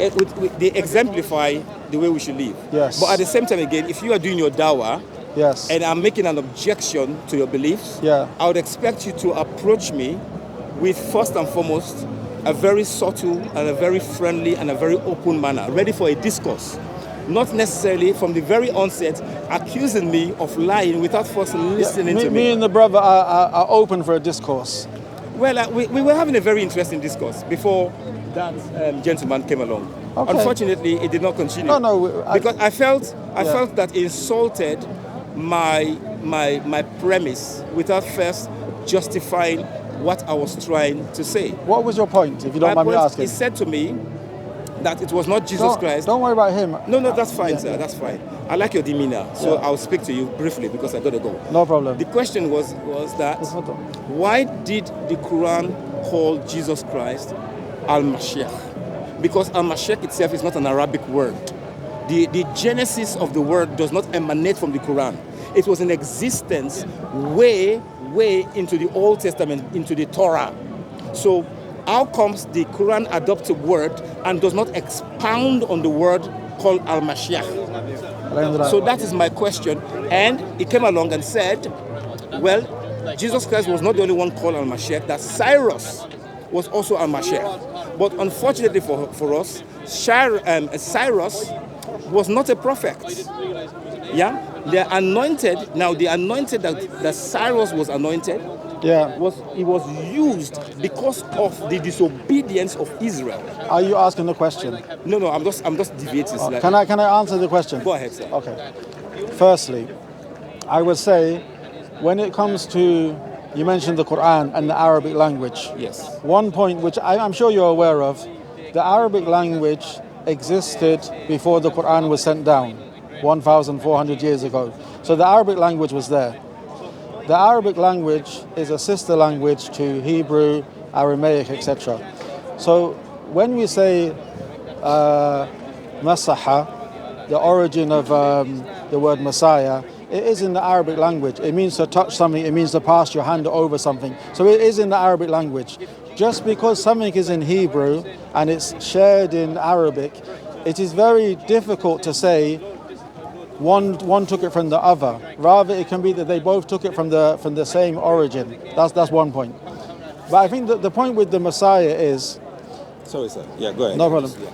they exemplify the way we should live. Yes. But at the same time, again, if you are doing your dawah, Yes. and I'm making an objection to your beliefs, Yeah. I would expect you to approach me with, first and foremost, a very subtle and a very friendly and a very open manner, ready for a discourse. Not necessarily from the very onset accusing me of lying without first listening to me. Me and the brother are open for a discourse. Well, we were having a very interesting discourse before that gentleman came along. Okay. Unfortunately, it did not continue. No, because I felt that it insulted my premise without first justifying what I was trying to say. What was your point, if you don't mind me asking? He said to me that it was not Jesus Christ. Don't worry about him. No, that's fine, sir. That's fine. I like your demeanor, so I'll speak to you briefly because I got to go. No problem. The question was that why did the Quran call Jesus Christ Al-Mashiach? Because Al-Mashiach itself is not an Arabic word. The genesis of the word does not emanate from the Quran. It was in existence way into the Old Testament, into the Torah. So how comes the Quran adopts a word and does not expound on the word called Al-Mashiach? So that is my question. And he came along and said, well, Jesus Christ was not the only one called Al-Mashiach, that Cyrus was also Al-Mashiach. But unfortunately for us, Cyrus was not a prophet. Yeah? The anointed that Cyrus was anointed, was used because of the disobedience of Israel. Are you asking the question? No, I'm just deviating. Can I answer the question? Go ahead, sir. Okay. Firstly, I would say when it comes to, you mentioned the Quran and the Arabic language. Yes. One point which I'm sure you're aware of, the Arabic language existed before the Quran was sent down 1,400 years ago. So the Arabic language was there. The Arabic language is a sister language to Hebrew, Aramaic, etc. So when we say Masaha, the origin of the word Messiah, it is in the Arabic language. It means to touch something, it means to pass your hand over something. So it is in the Arabic language. Just because something is in Hebrew and it's shared in Arabic, it is very difficult to say one took it from the other. Rather, it can be that they both took it from the same origin. That's one point. But I think that the point with the Messiah is... Sorry, sir. Yeah, go ahead. No problem. Yeah.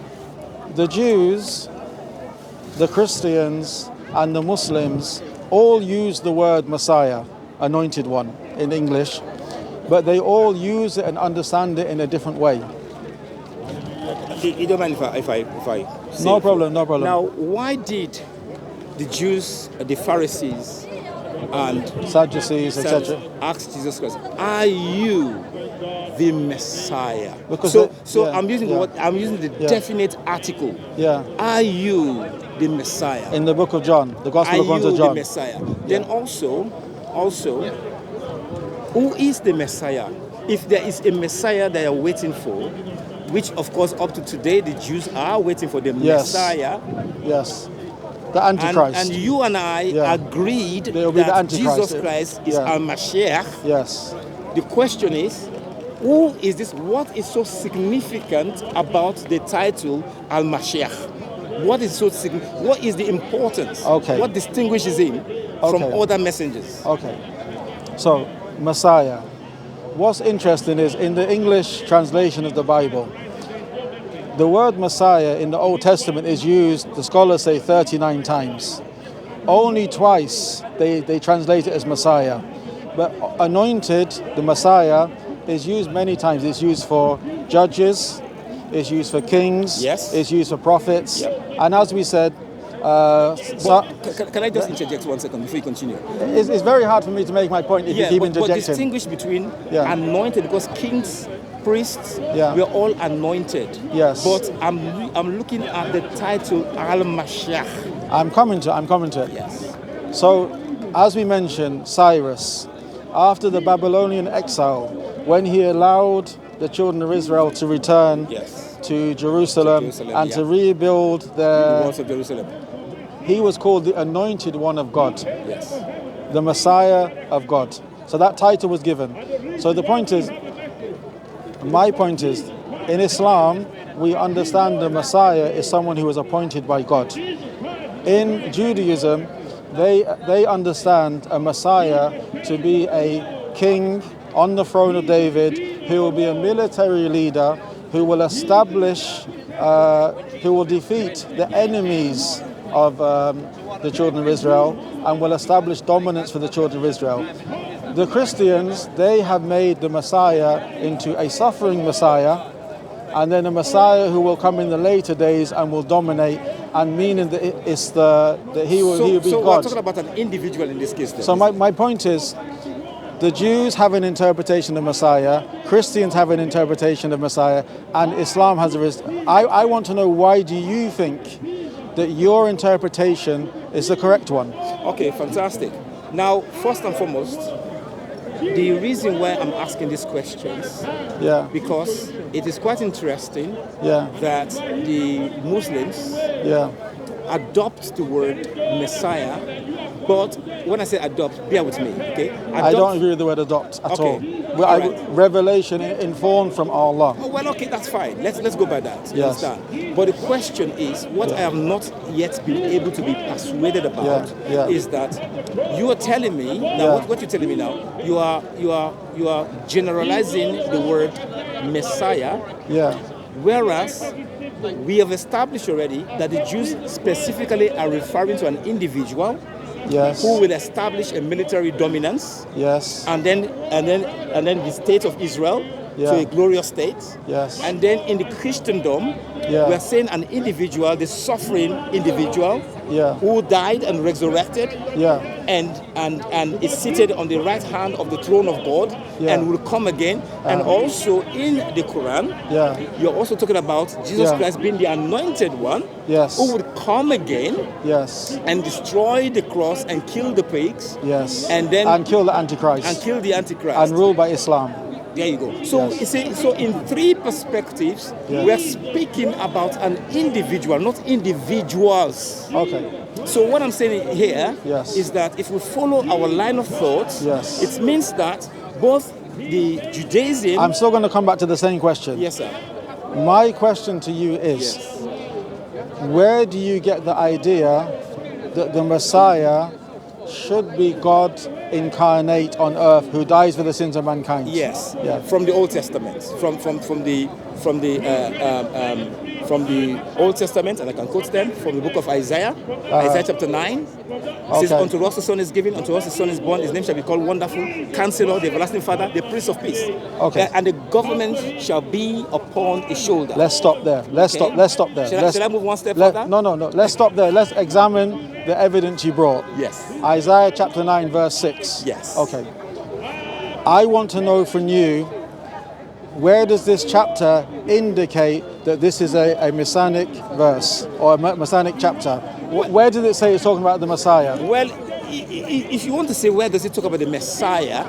The Jews, the Christians, and the Muslims all use the word Messiah, anointed one, in English, but they all use it and understand it in a different way. You don't mind if I say No problem. Now, why did the Jews, the Pharisees, and Sadducees, etc. ask Jesus Christ, "Are you the Messiah?" Because I'm using the definite article. Yeah. Are you the Messiah? In the book of John, the Gospel according to John. Are you the Messiah? Then also, who is the Messiah? If there is a Messiah they are waiting for, which of course up to today the Jews are waiting for the Messiah. Yes. The Antichrist. And you and I agreed that Jesus Christ is Al-Mashiach. Yes. The question is, who is this? What is so significant about the title Al-Mashiach? What is so significant? What is the importance? Okay. What distinguishes him from other messengers? Okay. So, Messiah. What's interesting is in the English translation of the Bible, the word Messiah in the Old Testament is used, the scholars say 39 times. Only twice they translate it as Messiah. But anointed, the Messiah, is used many times. It's used for judges, it's used for kings, it's used for prophets. Yep. And as we said, can I just interject 1 second before you continue? It's very hard for me to make my point if you keep interjecting. But distinguish between anointed, because kings, priests, we're all anointed. Yes. But I'm looking at the title Al-Mashiach. I'm coming to it. Yes. So, as we mentioned, Cyrus, after the Babylonian exile, when he allowed the children of Israel to return to Jerusalem and to rebuild the walls of Jerusalem, he was called the anointed one of God. Yes. The Messiah of God. So that title was given. So the point is, my point is, in Islam, we understand the Messiah is someone who was appointed by God. In Judaism, they understand a Messiah to be a king on the throne of David, who will be a military leader, who will establish, who will defeat the enemies of the children of Israel and will establish dominance for the children of Israel. The Christians, they have made the Messiah into a suffering Messiah, and then a Messiah who will come in the later days and will dominate, and meaning that he will be so God. we're talking about an individual in this case then. So my point is, the Jews have an interpretation of Messiah, Christians have an interpretation of Messiah, and Islam has a... I want to know, why do you think that your interpretation is the correct one? Okay, fantastic. Now, first and foremost, the reason why I'm asking these questions, because it is quite interesting that the Muslims adopt the word Messiah, but when I say adopt, bear with me, okay? I don't agree with the word adopt at all. Revelation informed from Allah. Oh, well, okay, that's fine. Let's go by that. You understand? But the question is, what I have not yet been able to be persuaded about is that you are telling me now. What you're telling me now, you are generalizing the word Messiah. Whereas we have established already that the Jews specifically are referring to an individual who will establish a military dominance, and then the state of Israel to a glorious state. And then in the Christendom, we are saying an individual, the suffering individual, who died and resurrected, and is seated on the right hand of the throne of God, and will come again. And also in the Quran, you're also talking about Jesus Christ being the anointed one, who would come again, and destroy the cross and kill the pigs, and kill the Antichrist, and rule by Islam. There you go. So you see, so in three perspectives, we are speaking about an individual, not individuals. Okay. So what I'm saying here is that if we follow our line of thought, it means that both the Judaism... I'm still going to come back to the same question. Yes, sir. My question to you is, where do you get the idea that the Messiah should be God incarnate on earth, who dies for the sins of mankind? From the Old Testament, from the Old Testament, and I can quote them from the book of Isaiah, Isaiah chapter 9. It says, "Unto us a son is given, unto us a son is born. His name shall be called Wonderful, Counselor, the Everlasting Father, the Prince of Peace. And the government shall be upon his shoulder." Let's stop there. Let's stop there. Shall I move one step further? No. Let's stop there. Let's examine the evidence you brought. Isaiah chapter 9, verse 6. Okay. I want to know from you, where does this chapter indicate that this is a Messianic verse or a Messianic chapter? Where did it say it's talking about the Messiah? Well, if you want to say where does it talk about the Messiah...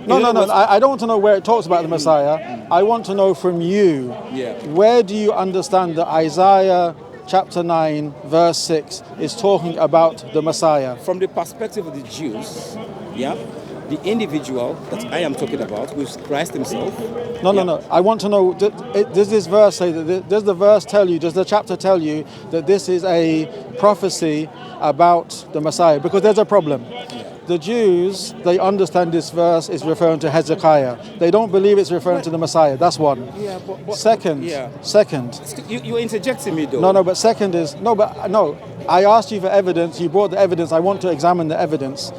No. I don't want to know where it talks about the Messiah. I want to know from you, where do you understand that Isaiah chapter 9, verse 6 is talking about the Messiah? From the perspective of the Jews, the individual that I am talking about, who is Christ himself. No. I want to know, does this verse say that, does the chapter tell you that this is a prophecy about the Messiah? Because there's a problem. The Jews, they understand this verse is referring to Hezekiah. They don't believe it's referring to the Messiah. That's one. Second. You're interjecting me though. No, but second is, I asked you for evidence. You brought the evidence. I want to examine the evidence.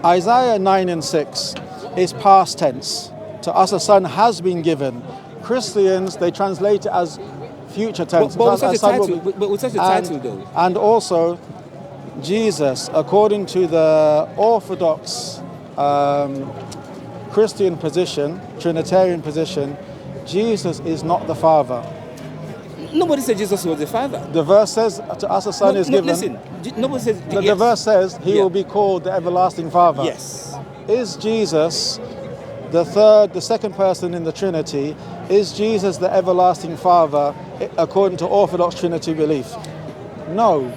Isaiah 9 and 6 is past tense. To us a son has been given. Christians, they translate it as future tense. But with such a title though. And also, Jesus, according to the Orthodox Christian position, Trinitarian position, Jesus is not the Father. Nobody said Jesus was the Father. The verse says, to us a son is given. Listen, nobody says... The verse says, he will be called the everlasting Father. Yes. Is Jesus the second person in the Trinity? Is Jesus the everlasting Father according to Orthodox Trinity belief? No.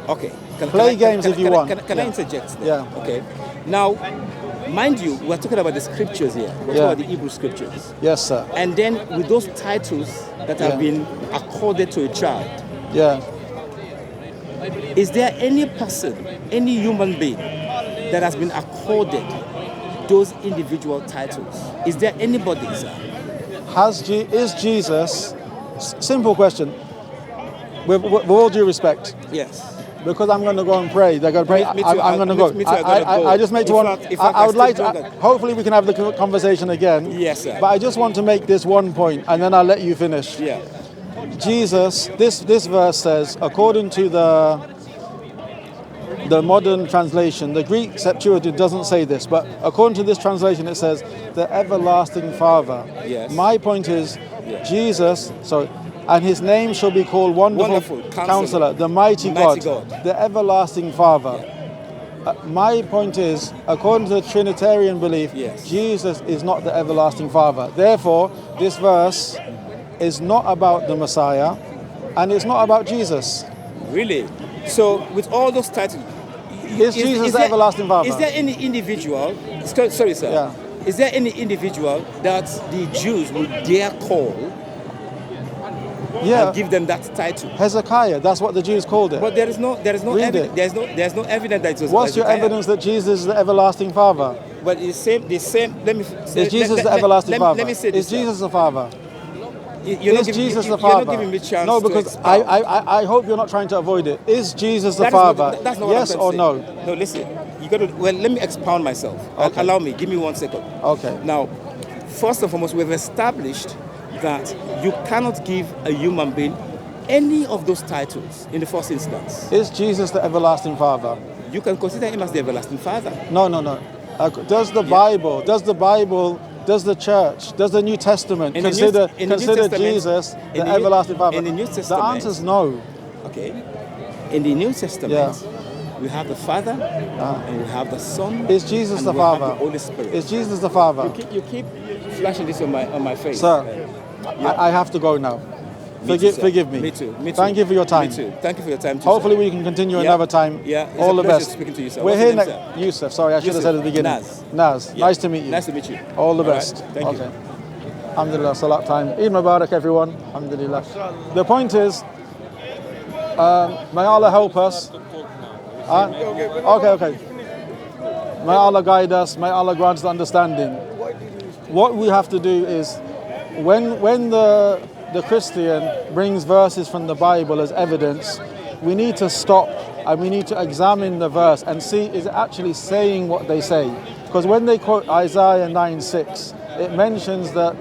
Okay. Play games if you want. Can I interject there? Okay. Now, Mind you, we're talking about the scriptures here. We're talking about the Hebrew scriptures. Yes, sir. And then with those titles that have been accorded to a child, is there any person, any human being that has been accorded those individual titles? Is there anybody, sir? Is Jesus, simple question, with all due respect. Yes. Because I'm going to go and pray. They're going to pray. Me too. I'm going to go. I just make one. I would like to. Hopefully, we can have the conversation again. Yes, sir. But I just want to make this one point, and then I'll let you finish. Yeah. Jesus. This verse says, according to the modern translation, the Greek Septuagint doesn't say this, but according to this translation, it says the everlasting Father. Yes. My point is, Jesus. And his name shall be called Wonderful Counselor, the Mighty God, the Everlasting Father. My point is, according to the Trinitarian belief, Jesus is not the Everlasting Father. Therefore, this verse is not about the Messiah, and it's not about Jesus. Really? So, with all those titles, is Jesus the Everlasting Father? Is there any individual? Sorry, sir. Yeah. Is there any individual that the Jews would dare call? And give them that title. Hezekiah, that's what the Jews called it. But there is no evidence that it was. What's your evidence that Jesus is the everlasting Father? But the same. Let me. Is Jesus the everlasting Father? Let me say this. Is Jesus the Father? Is Jesus the Father? You're not giving me a chance. No, because I hope you're not trying to avoid it. Is Jesus the Father? That's not yes or no? No, listen. You got to. Well, let me expound myself. Okay. Allow me. Give me 1 second. Okay. Now, first and foremost, we've established that you cannot give a human being any of those titles in the first instance. Is Jesus the everlasting Father? You can consider him as the everlasting Father. No. Does the Bible, does the church, does the New Testament consider Jesus the everlasting Father? In the New Testament, the answer is no. Okay. In the New Testament, we have the Father and we have the Son. Is Jesus the Father? Have the Holy Spirit. Is Jesus the Father? You keep flashing this on my face. Sir, I have to go now. Forgive me. Me too. Thank you for your time. Me too. Thank you for your time too. Hopefully we can continue another time. Yeah. All the best. Speaking to you, sir. We're here next. Yusuf. Sorry, I should have said at the beginning. Naz. Nice to meet you. Nice to meet you. All the best. Right. Thank you. Alhamdulillah, salat time. Eid Mubarak, everyone. Alhamdulillah. The point is, may Allah help us. Okay. May Allah guide us. May Allah grant us understanding. What we have to do is, when the Christian brings verses from the Bible as evidence, we need to stop and we need to examine the verse and see, is it actually saying what they say? Because when they quote Isaiah 9:6, it mentions that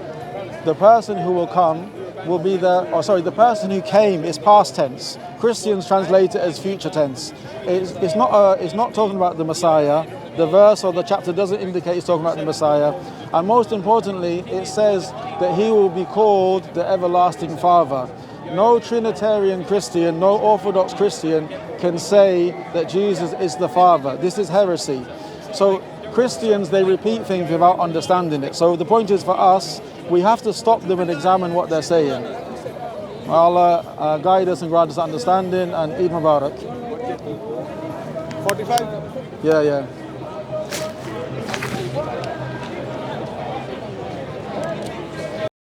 the person who will come will be the person who came is past tense. Christians translate it as future tense. It's not talking about the Messiah. The verse or the chapter doesn't indicate it's talking about the Messiah. And most importantly, it says that he will be called the everlasting Father. No Trinitarian Christian, no Orthodox Christian can say that Jesus is the Father. This is heresy. So Christians, they repeat things without understanding it. So the point is, for us, we have to stop them and examine what they're saying. Allah guide us and grant us understanding, and Eid Mubarak. 45? Yeah.